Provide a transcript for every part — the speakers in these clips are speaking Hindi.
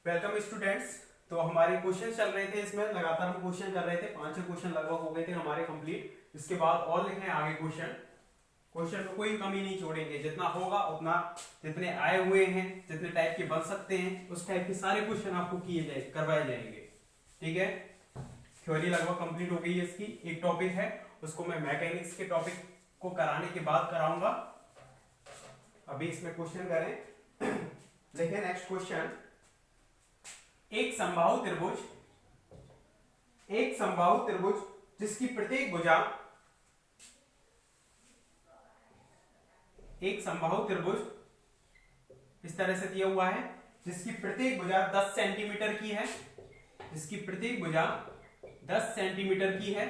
Welcome students. तो हमारे क्वेश्चन चल रहे थे, इसमें लगातार हम क्वेश्चन कर रहे थे, 5-6 क्वेश्चन लगभग हो गए थे हमारे कंप्लीट। इसके बाद और लिखे आगे क्वेश्चन में कोई कमी नहीं छोड़ेंगे, जितना होगा उतना, जितने आए हुए हैं, जितने टाइप के बन सकते हैं उस टाइप के सारे क्वेश्चन आपको करवाए जाएंगे। ठीक है, थ्योरी लगभग कंप्लीट हो गई है। इसकी एक टॉपिक है, उसको मैं मैकेनिक्स के टॉपिक को कराने के बाद कराऊंगा। अभी इसमें क्वेश्चन करें। देखिए नेक्स्ट क्वेश्चन, एक समबाहु त्रिभुज जिसकी प्रत्येक भुजा, एक समबाहु त्रिभुज इस तरह से दिया हुआ है जिसकी प्रत्येक भुजा 10 सेंटीमीटर की है, जिसकी प्रत्येक भुजा 10 सेंटीमीटर की है।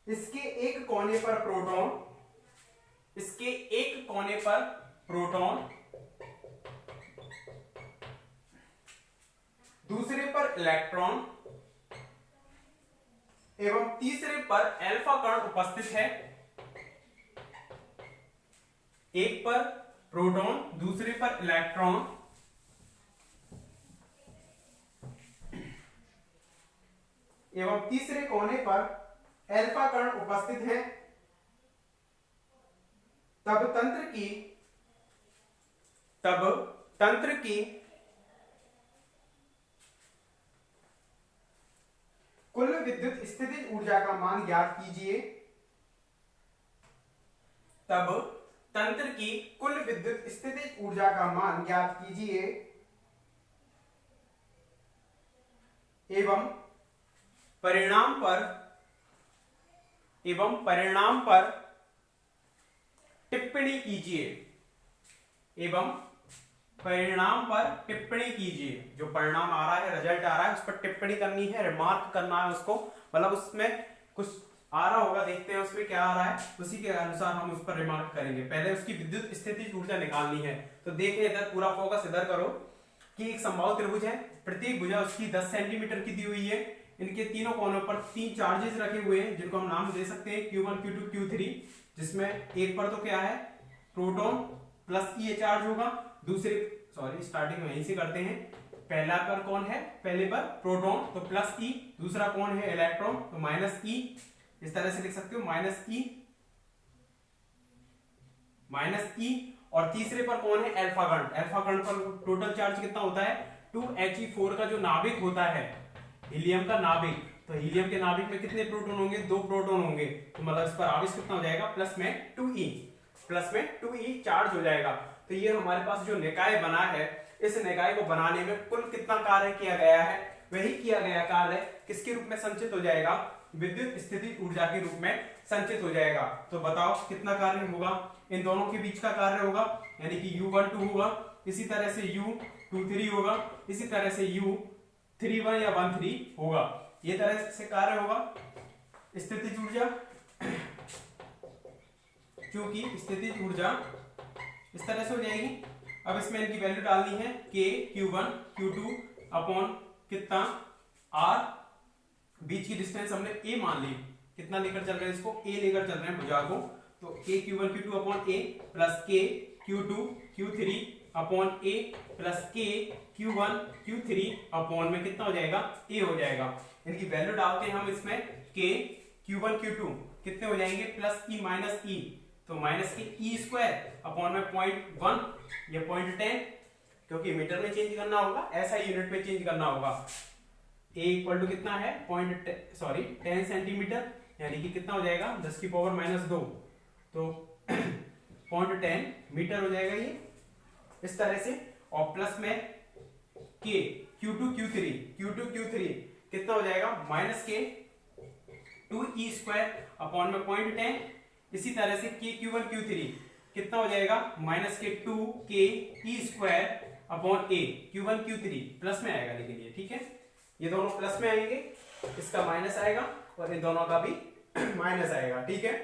इसके एक कोने पर प्रोटॉन, इसके एक कोने पर प्रोटॉन, दूसरे पर इलेक्ट्रॉन एवं तीसरे पर अल्फा कण उपस्थित है। एक पर प्रोटॉन, दूसरे पर इलेक्ट्रॉन एवं तीसरे कोने पर अल्फा कण उपस्थित है, तब तंत्र की कुल विद्युत स्थितिज ऊर्जा का मान ज्ञात कीजिए। तब तंत्र की कुल विद्युत स्थितिज ऊर्जा का मान ज्ञात कीजिए एवं परिणाम पर टिप्पणी कीजिए। जो परिणाम आ रहा है, रिजल्ट आ रहा है, उस पर टिप्पणी करनी है, रिमार्क करना है उसको। मतलब उसमें कुछ आ रहा होगा, देखते हैं उसमें क्या आ रहा है, उसी के अनुसार हम उस पर रिमार्क करेंगे। पहले उसकी विद्युत स्थितिज ऊर्जा निकालनी है। तो देखिए इधर, पूरा फोकस इधर करो कि एक समबाहु त्रिभुज है, प्रत्येक भुजा उसकी 10 सेंटीमीटर की दी हुई है। इनके तीनों कोनों पर 3 चार्जेस रखे हुए हैं जिनको हम नाम दे सकते हैं Q1, Q2, Q3। जिसमें एक पर तो क्या है, प्रोटॉन प्लस ये चार्ज होगा, दूसरे स्टार्टिंग में यहीं से करते हैं। पहला पर कौन है, पहले पर प्रोटॉन तो प्लस ई, दूसरा कौन है इलेक्ट्रॉन तो माइनस ई। इस तरह से लिख सकते हो माइनस ई, और तीसरे पर कौन है अल्फा कण। अल्फा कण पर टोटल चार्ज कितना होता है 2He4 का जो नाभिक होता है, हीलियम का नाभिक, तो हीलियम के नाभिक में कितने प्रोटॉन होंगे, 2 प्रोटॉन होंगे। तो मतलब इस पर आवेश कितना हो जाएगा, प्लस में 2E चार्ज हो जाएगा। तो ये हमारे पास जो निकाय बना है, इस निकाय को बनाने में कुल कितना कार्य किया गया है, वही किया गया कार्य किसके रूप में संचित हो जाएगा, विद्युत स्थिति ऊर्जा के रूप में संचित हो जाएगा। तो बताओ कितना कार्य होगा, इन दोनों के बीच का कार्य होगा, यानी कि U12 होगा, इसी तरह से U23 होगा, इसी तरह से U31 या 13 होगा। ये तरह से कार्य होगा स्थितिज ऊर्जा। क्योंकि स्थितिज ऊर्जा इस तरह से हो जाएगी। अब इसमें इनकी वैल्यू डालनी है, K, Q1, Q2 अपॉन कितना R, बीच की डिस्टेंस हमने A मान ली। कितना लेकर चल रहे हैं इसको, A लेकर चल रहे हैं भुजा को। तो K Q1 Q2 upon A plus K Q2 Q3 upon A plus K Q1 Q3 upon में कितना हो जाएगा, A हो जाएगा। इनकी वैल्यू डालते हैं हम इसमें, K Q1 Q2 कितने हो जाएंगे, प्लस E माइनस E, तो minus K E square upon में 0.1 या 0.10, क्योंकि मीटर में चेंज करना होगा, ऐसा यूनिट में चेंज करना होगा। ए इक्वल टू कितना है 10 सेंटीमीटर, यानी कि कितना हो जाएगा 10 की पावर -2, तो 0.10 मीटर हो जाएगा ये, इस तरह से। और प्लस में के Q2 Q3 कितना हो जाएगा, माइनस के 2E स्क्वायर अपॉन में 0.10, इसी तरह से K Q1 Q3 कितना हो जाएगा, माइनस के 2K E square upon A Q1 Q3 plus में आएगा, लेकिन ये ठीक है, ये दोनों प्लस में आएंगे, इसका माइनस आएगा और इन दोनों का भी माइनस आएगा। ठीक है,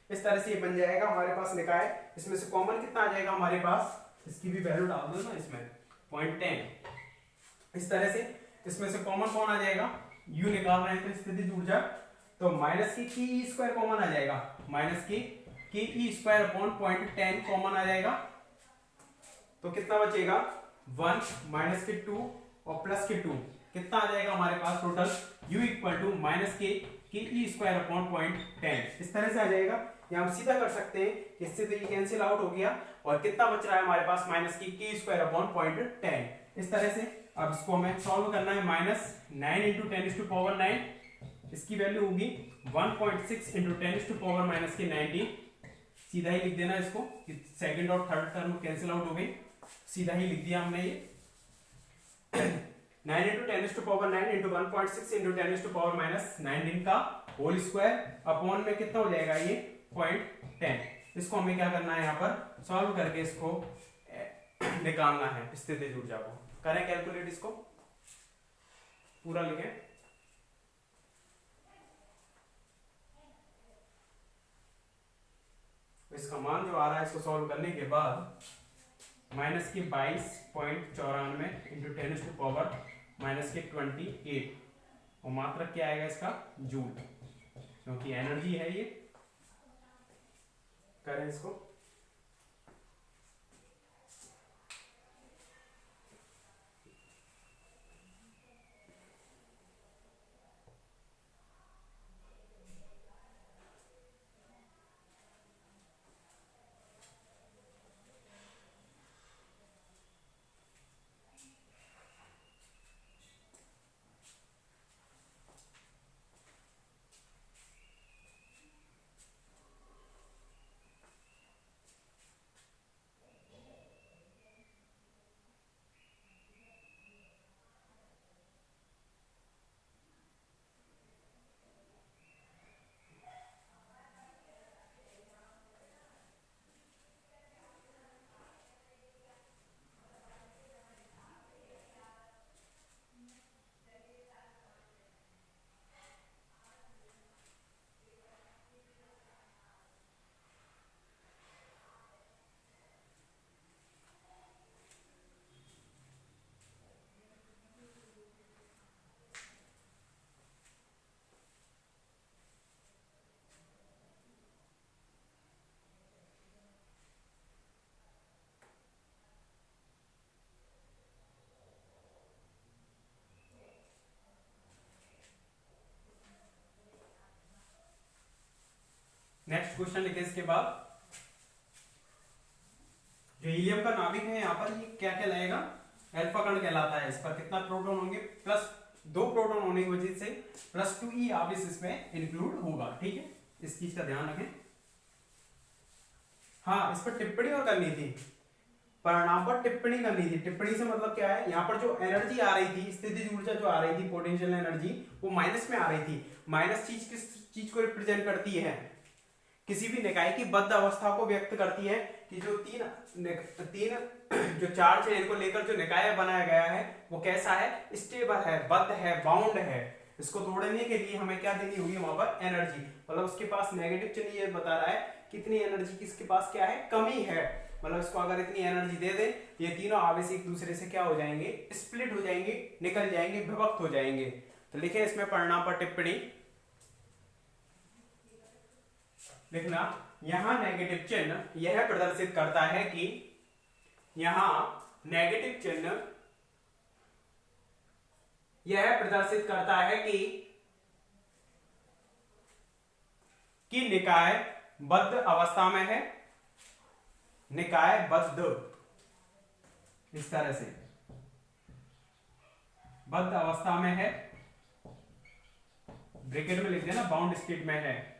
इस तरह से ये बन जाएगा हमारे पास निकाय। इसमें से कॉमन कितना आ जाएगा हमारे पास, इसकी भी वैल्यू डाल दो ना इसमें 0.10। इस तरह से इसमें से कॉमन कौन आ जाएगा, U निकाल रहे हैं तो स्थितिज ऊर्जा, तो माइनस की ई स्क्वायर कॉमन आ जाएगा, minus K E square upon 0.10 common आ जाएगा। तो कितना बचेगा 1 माइनस के 2 और प्लस के 2, कितना आ जाएगा हमारे पास total u equal to minus K E square upon 0.10। इस तरह से आ जाएगा। या हम सीधा कर सकते हैं कि इससे तो ये कैंसिल आउट हो गया और कितना बच रहा है हमारे पास माइनस की स्क्वायर अपॉन 0.10। इस तरह से अब इसको हमें सॉल्व करना है। माइनस 9 इंटू 10⁻⁹ इसकी वैल्यू होगी 1.6 इंटू 10⁻⁻90। सीधा ही लिख देना इसको, सेकंड और थर्ड टर्म कैंसिल आउट हो गई, सीधा ही लिख दिया हमने ये 9 इंटू 10⁻⁹ इंटू 1.6 इंटू 10⁻⁻19 का होल स्क्वायर अपॉन में कितना हो जाएगा ये 0.10। इसको हमें क्या करना है यहाँ पर सॉल्व करके इसको निकालना है स्थितिज ऊर्जा को। करें कैलकुलेट, इसको पूरा लिखें। इसका मान जो आ रहा है इसको सॉल्व करने के बाद माइनस की 22.94 इंटू 10⁻⁻28 और मात्रक क्या आएगा इसका जूल, क्योंकि एनर्जी है ये। करें इसको। नेक्स्ट क्वेश्चन लिखे इसके बाद। जो हीलियम का नाभिक है यहाँ पर ये क्या कहलाएगा, अल्फा कण कहलाता है। इस पर कितना प्रोटॉन होंगे, प्लस 2 प्रोटॉन होने की वजह से प्लस 2e आवेश इसमें इंक्लूड होगा। ठीक है, इस चीज का ध्यान रखें। हाँ, इस पर टिप्पणी और करनी थी, परिणाम पर टिप्पणी करनी थी। टिप्पणी से मतलब क्या है, यहाँ पर जो एनर्जी आ रही थी, स्थितिज ऊर्जा जो आ रही थी, पोटेंशियल एनर्जी, वो माइनस में आ रही थी। माइनस चीज किस चीज को रिप्रेजेंट करती है, किसी भी निकाय की बद्ध अवस्था को व्यक्त करती है कि जो तीन जो चार्ज है इनको लेकर जो निकाय बनाया गया है वो कैसा है, स्टेबल है, बद्ध है, बाउंड है। इसको तोड़ने के लिए हमें क्या देनी होगी वहां पर एनर्जी, मतलब उसके पास नेगेटिव चिन्ह ये बता रहा है कितनी एनर्जी किसके पास क्या है, कमी है। मतलब इसको अगर इतनी एनर्जी दे दे, ये तीनों आवेश एक दूसरे से क्या हो जाएंगे, स्प्लिट हो जाएंगे, निकल जाएंगे, विभक्त हो जाएंगे। तो लिखे इसमें परिणाम पर टिप्पणी लिखना। यहां नेगेटिव चिन्ह यह प्रदर्शित करता है कि यहां नेगेटिव चिन्ह यह प्रदर्शित करता है कि निकाय बद्ध अवस्था में है, निकाय बद्ध, इस तरह से बद्ध अवस्था में है, ब्रैकेट में लिख देना, बाउंड स्टेट में है।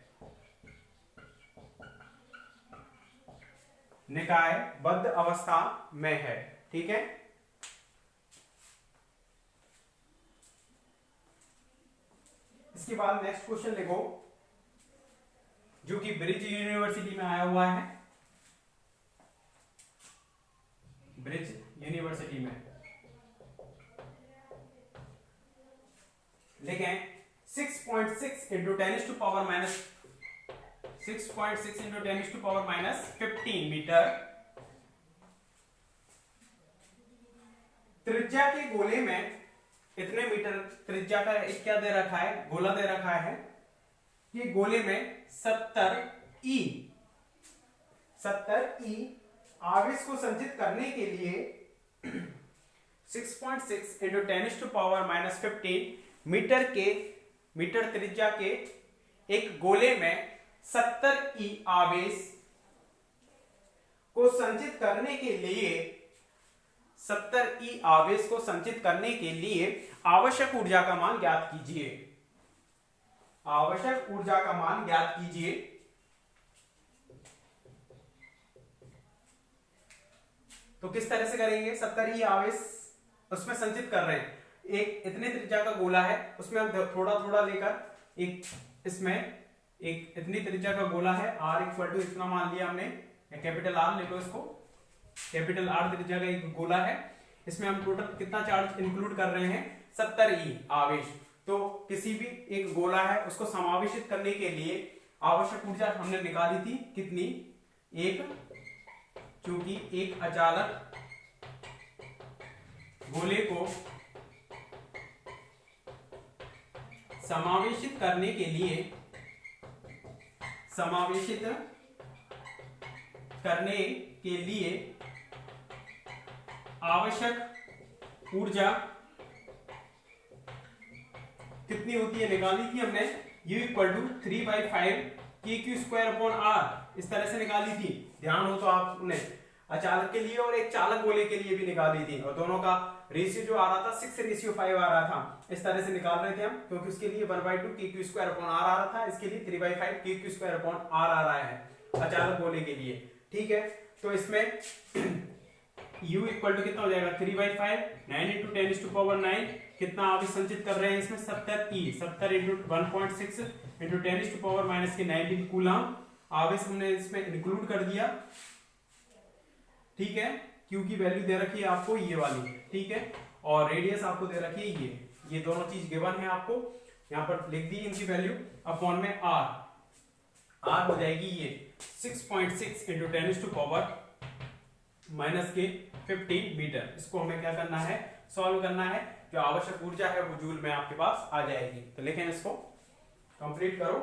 निकाय बद्ध अवस्था में है। ठीक है, इसके बाद नेक्स्ट क्वेश्चन लिखो जो कि ब्रिज यूनिवर्सिटी में आया हुआ है। ब्रिज यूनिवर्सिटी में लिखें 6.6 इंटू 10⁻⁻15 मीटर त्रिज्या के गोले में, इतने मीटर त्रिज्या का क्या दे रखा है, गोला दे रखा है कि गोले में 70 ई आवेश को संचित करने के लिए 6.6 इंटू 10⁻⁻15 मीटर त्रिज्या के एक गोले में 70 ई आवेश को संचित करने के लिए 70 ई आवेश को संचित करने के लिए आवश्यक ऊर्जा का मान ज्ञात कीजिए। आवश्यक ऊर्जा का मान ज्ञात कीजिए। तो किस तरह से करेंगे? 70 ई आवेश उसमें संचित कर रहे हैं, एक इतने त्रिज्या का गोला है, उसमें हम थोड़ा थोड़ा लेकर एक इसमें एक इतनी त्रिज्या का गोला है, r इक्वल टू इतना मान लिया हमने, कैपिटल R ले लो इसको, कैपिटल R त्रिज्या का एक गोला है, इसमें हम टोटल कितना चार्ज इंक्लूड कर रहे हैं? 70 ई आवेश। तो किसी भी एक गोला है उसको समावेशित करने के लिए आवश्यक ऊर्जा हमने निकाली थी कितनी? एक, क्योंकि एक अचालक गोले को समावेशित करने के लिए आवश्यक ऊर्जा कितनी होती है निकाली थी हमने, U इक्वल टू 3/5 KQ²/R इस तरह से निकाली थी। ध्यान हो तो आपने अचालक के लिए और एक चालक गोले के लिए भी निकाली थी, और दोनों का रेशियो जो आ रहा था 6:5 आ रहा था। इस तरह से निकाल रहे थे हम, क्योंकि उसके लिए 1/2 KQ²/R आ रहा था, इसके लिए 3/5 KQ²/R आ रहा है अचालक गोले के लिए। ठीक है, तो इसमें U इक्वल टू कितना हो जाएगा? 3/5, 9 इंटू 10⁻9 कितना आवेश संचित कर रहे हैं इसमें? 70 ई, 70 इंटू 1.6 इंटू 10⁻⁻19 कूलम आवेश हमने इसमें इंक्लूड कर दिया। ठीक है, Q की वैल्यू दे रखी है आपको ये वाली, ठीक है, और रेडियस आपको दे रखी है ये दोनों चीज गिवन है आपको, यहां पर लिख दी इनकी वैल्यू, अपॉन में R हो जाएगी ये 6.6 इंटू 10⁻⁻15 मीटर। इसको हमें क्या करना है? सॉल्व करना है। जो आवश्यक ऊर्जा है वो जूल में आपके पास आ जाएगी। तो लिखें, इसको कंप्लीट करो।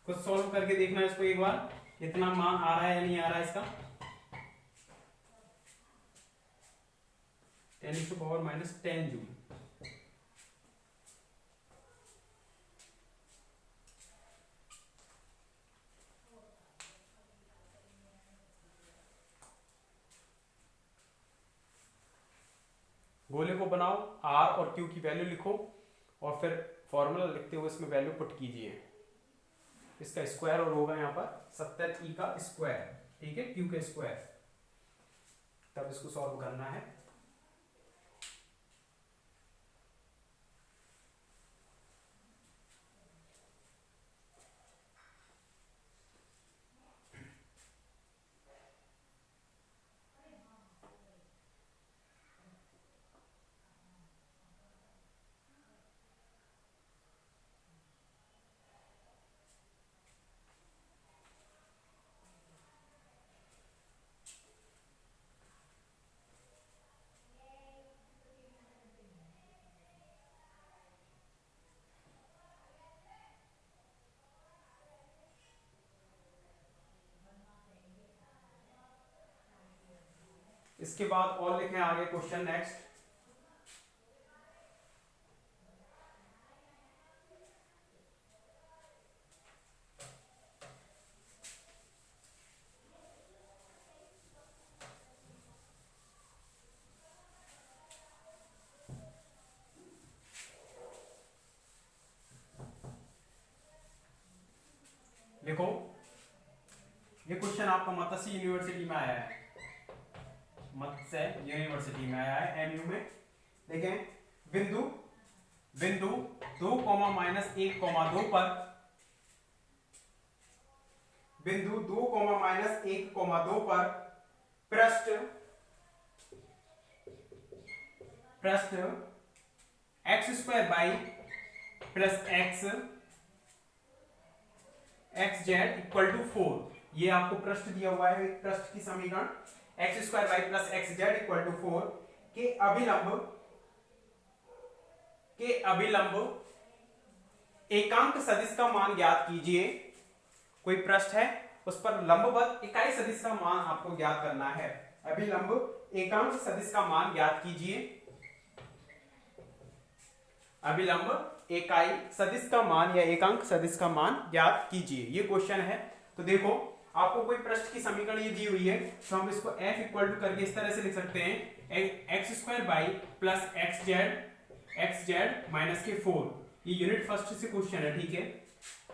कुछ सॉल्व करके देखना इसको एक बार, इतना मान आ रहा है या नहीं आ रहा है इसका। 10⁻10 जूल। गोले को बनाओ, R और Q की वैल्यू लिखो, और फिर फॉर्मूला लिखते हुए इसमें वैल्यू पुट कीजिए। इसका स्क्वायर और होगा यहाँ पर 70 ई का स्क्वायर, ठीक है, Q का स्क्वायर, तब इसको सॉल्व करना है। इसके बाद और लिखें आगे क्वेश्चन नेक्स्ट। देखो, ये क्वेश्चन आपका मत्स्य यूनिवर्सिटी में आया है, मत्स्य यूनिवर्सिटी में आया है, एमयू में। देखें, बिंदु 2, -1, 2 पर, बिंदु 2, -1, 2 पर पृष्ठ x² + xz इक्वल टू 4। ये आपको पृष्ठ दिया हुआ है, एक पृष्ठ की समीकरण x² + xz इक्वल टू 4 के अभिलंब एकांक सदिश का मान ज्ञात कीजिए। कोई पृष्ठ है, उस पर लंबवत इकाई सदिश का मान आपको ज्ञात करना है। अभिलंब एकांक सदिश का मान ज्ञात कीजिए। अभिलंब इकाई सदिश का मान या एकांक सदिश का मान ज्ञात कीजिए, ये क्वेश्चन है। तो देखो, आपको कोई पृष्ठ की समीकरण ये दी हुई है, तो हम इसको f इक्वल टू करके इस तरह से लिख सकते हैं, x square by plus X Z minus के 4। ये यूनिट फर्स्ट से क्वेश्चन है, ठीक है,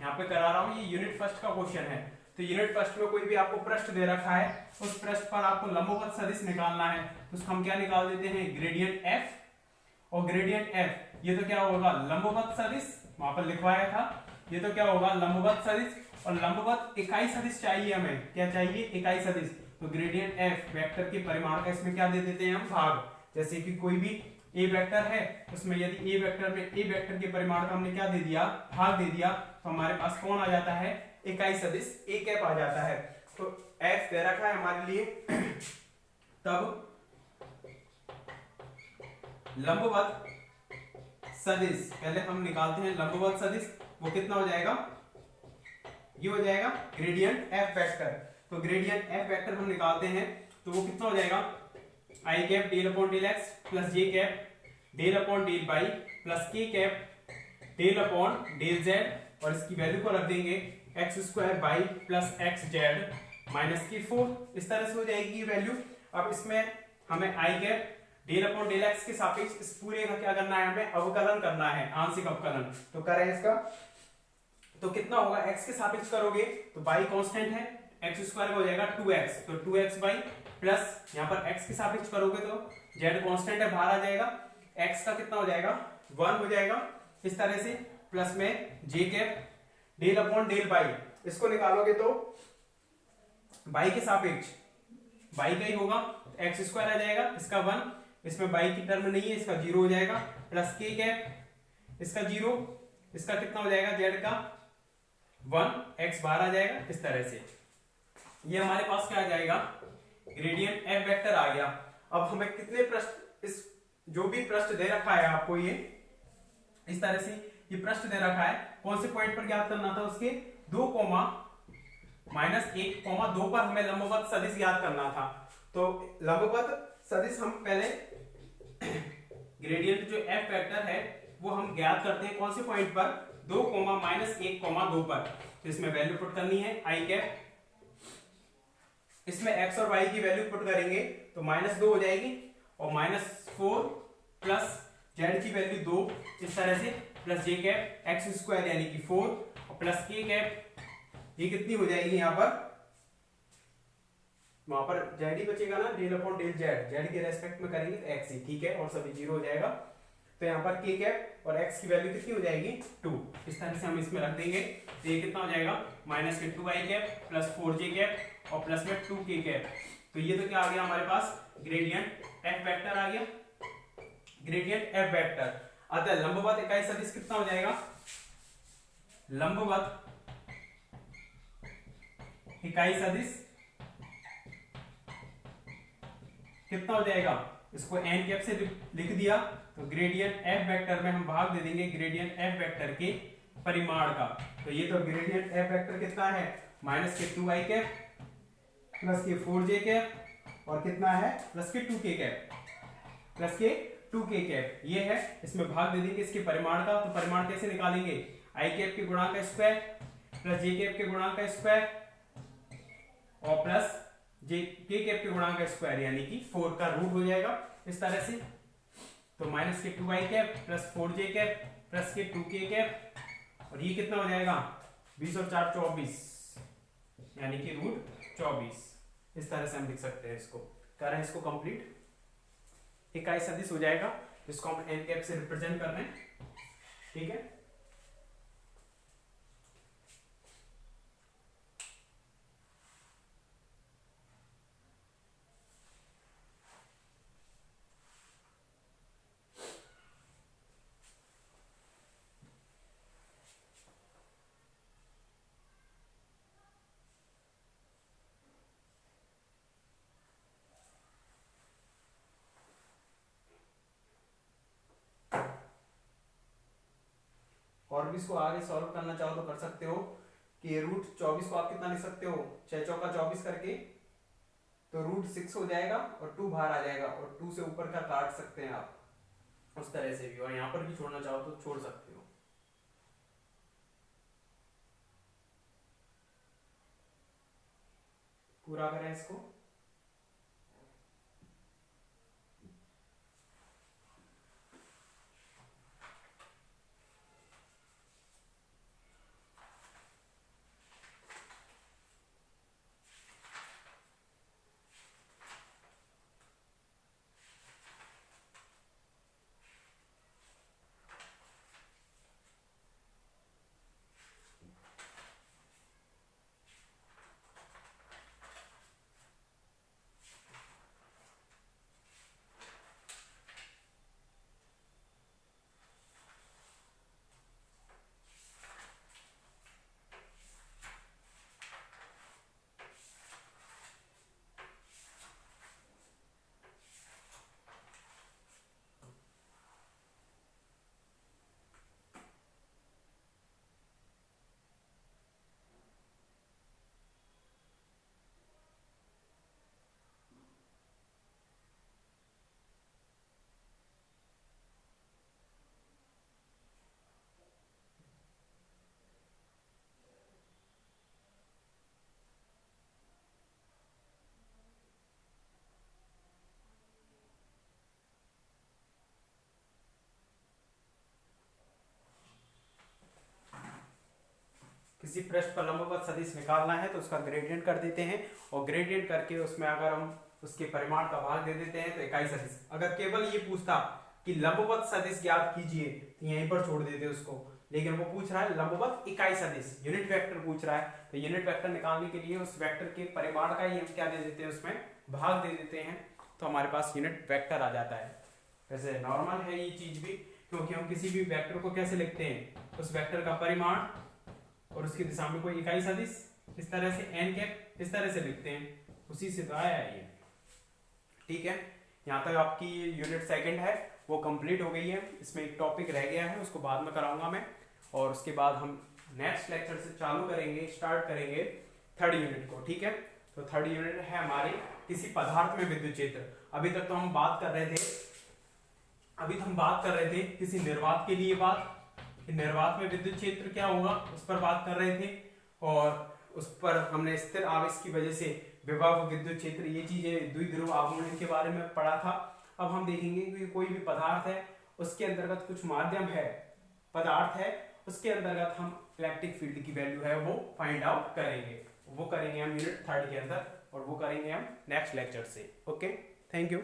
यहाँ पे करा रहा हूँ, ये यूनिट फर्स्ट का क्वेश्चन है। तो यूनिट फर्स्ट में कोई भी आपको पृष्ठ दे रखा है, उस पृष्ठ पर आपको लंबवत सदिश निकालना है, तो हम क्या निकाल देते हैं, ग्रेडियंट f। और ग्रेडियंट f ये तो क्या होगा, लंबवत सदिश, वहां पर लिखवाया था, ये तो क्या होगा, लंबवत सदिश। और लंबवत इकाई सदिश चाहिए हमें, क्या चाहिए, इकाई सदिश। तो ग्रेडियंट f वेक्टर के परिमाण का इसमें क्या दे देते हैं हम, भाग। जैसे कि कोई भी a वेक्टर है, उसमें यदि a वेक्टर में a वेक्टर के परिमाण का हमने क्या दे दिया, भाग दे दिया, तो हमारे पास कौन आ जाता है, इकाई सदिश a कैप आ जाता है। तो f दे रखा है हमारे लिए। तब लंबवत सदिश पहले हम निकालते हैं, लंबवत सदिश वो कितना हो जाएगा, ये हो जाएगा ग्रेडियंट f वेक्टर। तो ग्रेडियंट f वेक्टर हम निकालते हैं, तो वो कितना हो जाएगा, i cap del upon del x plus j cap del upon del y plus k cap del upon del z, और इसकी वैल्यू को रख देंगे X square by plus X Z minus की 4। इस तरह से हो जाएगी ये वैल्यू। अब इसमें हमें i cap del upon del X के सापेक्ष इस पूरे का क्या करना है, हमें अवकलन करना है, आंशिक अवकलन। तो करें इसका, तो कितना होगा, x के सापेक्ष करोगे तो y कांस्टेंट है, एक्स स्क्वायर हो जाएगा 2x, तो 2x बाई प्लस यहाँ पर x के सापेक्ष करोगे तो z कांस्टेंट है, बाहर आ जाएगा, x का कितना हो जाएगा, 1 हो जाएगा। इस तरह से प्लस में j cap del upon del y, इसको निकालोगे तो y के सापेक्ष y का ही होगा, एक्स स्क्वायर आ जाएगा, इसका 1, इसमें y की टर्म नहीं है, इसका 0 हो जाएगा, प्लस k कैप इसका 0, इसका कितना हो जाएगा, z का 1, x बाहर आ जाएगा। इस तरह से ये हमारे पास क्या आ जाएगा, ग्रेडियंट f वेक्टर आ गया। अब हमें कितने पृष्ठ, इस जो भी पृष्ठ दे रखा है आपको, ये इस तरह से ये पृष्ठ दे रखा है, कौन से पॉइंट पर ज्ञात करना था, उसके 2 कोमा माइनस 1 कोमा 2 पर हमें लंबवत सदिश ज्ञात करना था। तो लंबवत सदिश हम पहले ग्रेडियंट जो f वेक्टर है वो हम ज्ञात करते हैं, कौन से पॉइंट पर, 2 कोमा माइनस 1 कोमा 2 पर। तो इसमें वैल्यू पुट करनी है i कैप, इसमें x और y की वैल्यू पुट करेंगे तो -2 हो जाएगी, और -4 प्लस z की वैल्यू 2, इस तरह से plus j cap x square यानी कि 4, और प्लस k कैप ये कितनी हो जाएगी, यहाँ पर वहां पर जेड ही बचेगा ना, del upon del Z, Z के रेस्पेक्ट में करेंगे तो एक्स ही, ठीक है, और सभी 0 हो जाएगा। तो यहाँ पर k कैप और x की वैल्यू कितनी हो जाएगी, 2। इस तरह से हम इसमें रख देंगे, तो ये कितना हो जाएगा, -2y cap plus 4j cap और प्लस में 2k कैप। तो ये तो क्या आ गया हमारे पास, ग्रेडियंट f वेक्टर आ गया, ग्रेडियंट f वेक्टर। अतः लंबवत इकाई सदिश कितना हो जाएगा, लंबवत इकाई सदिश कितना हो जाएगा, इसको n कैप से लिख दिया, तो ग्रेडियंट f वेक्टर में हम भाग दे देंगे ग्रेडियंट f वेक्टर के परिमाण का। तो ये तो ग्रेडियंट f वेक्टर कितना है, -2y कैप प्लस के 4j कैप और कितना है, प्लस के 2k कैप, प्लस के 2k कैप, ये है। इसमें भाग दे देंगे इसके परिमाण का। तो परिमाण कैसे निकालेंगे, i कैप के गुणांक का स्क्वायर प्लस j कैप के गुणांक का स्क्वायर और प्लस k कैप के गुणांक का स्क्वायर यानी कि 4 का रूट हो जाएगा, इस तरह से। तो -2y cap plus 4j cap plus के 2k कैप, और ये कितना हो जाएगा, 20 और 4 24 यानी कि रूट 24। इस तरह से हम लिख सकते हैं इसको, करें इसको कंप्लीट, इकाई सदिश हो जाएगा, जिसको हम n कैप से रिप्रेजेंट कर रहे हैं, ठीक है। और भी इसको आगे सॉल्व करना चाहो तो कर सकते हो कि रूट 24 को आप कितना लिख सकते हो, 6 चौका 24 करके, तो रूट 6 हो जाएगा और 2 बाहर आ जाएगा और 2 से ऊपर का काट सकते हैं आप उस तरह से भी, और यहाँ पर भी छोड़ना चाहो तो छोड़ सकते हो। पूरा करें इसको। किसी पृष्ठ पर लंबवत सदिश निकालना है तो उसका ग्रेडियंट कर देते हैं, और ग्रेडियंट करके उसमें अगर हम उसके परिमाण का भाग दे देते हैं तो इकाई सदिश। अगर केवल ये पूछता कि लंबवत सदिश ज्ञात कीजिए तो यहीं पर छोड़ देते उसको, लेकिन वो पूछ रहा है लंबवत इकाई सदिश, यूनिट वेक्टर पूछ रहा है, तो यूनिट वेक्टर निकालने के लिए उस वेक्टर के परिमाण का ही हम क्या दे देते हैं, उसमें भाग दे देते हैं, तो हमारे पास यूनिट वेक्टर आ जाता है। वैसे नॉर्मल है ये चीज भी, क्योंकि हम किसी भी वेक्टर को कैसे लिखते हैं, उस वेक्टर का परिमाण और उसकी दिशा में कोई इकाई सदिश, इस तरह से एन कैप इस तरह से लिखते हैं, उसी से तो आया है ये। ठीक है, यहाँ तक आपकी यूनिट सेकंड है वो कंप्लीट हो गई है। इसमें एक टॉपिक रह गया है, उसको बाद में कराऊंगा मैं, और उसके बाद हम नेक्स्ट लेक्चर से चालू करेंगे, स्टार्ट करेंगे थर्ड यूनिट को। ठीक है, तो थर्ड यूनिट है हमारी किसी पदार्थ में विद्युत क्षेत्र। अभी तक तो हम बात कर रहे थे किसी निर्वात के लिए बात, निर्वात में विद्युत क्षेत्र क्या होगा उस पर बात कर रहे थे, और उस पर हमने स्थिर आवेश की वजह से विभव विद्युत क्षेत्र ये चीजें द्विध्रुव आघूर्ण के बारे में पढ़ा था। अब हम देखेंगे कि कोई भी पदार्थ है उसके अंतर्गत कुछ माध्यम है, पदार्थ है, उसके अंतर्गत हम इलेक्ट्रिक फील्ड की वैल्यू है वो फाइंड आउट करेंगे। वो करेंगे हम यूनिट थर्ड के अंदर, और वो करेंगे हम नेक्स्ट लेक्चर से। Okay, thank you.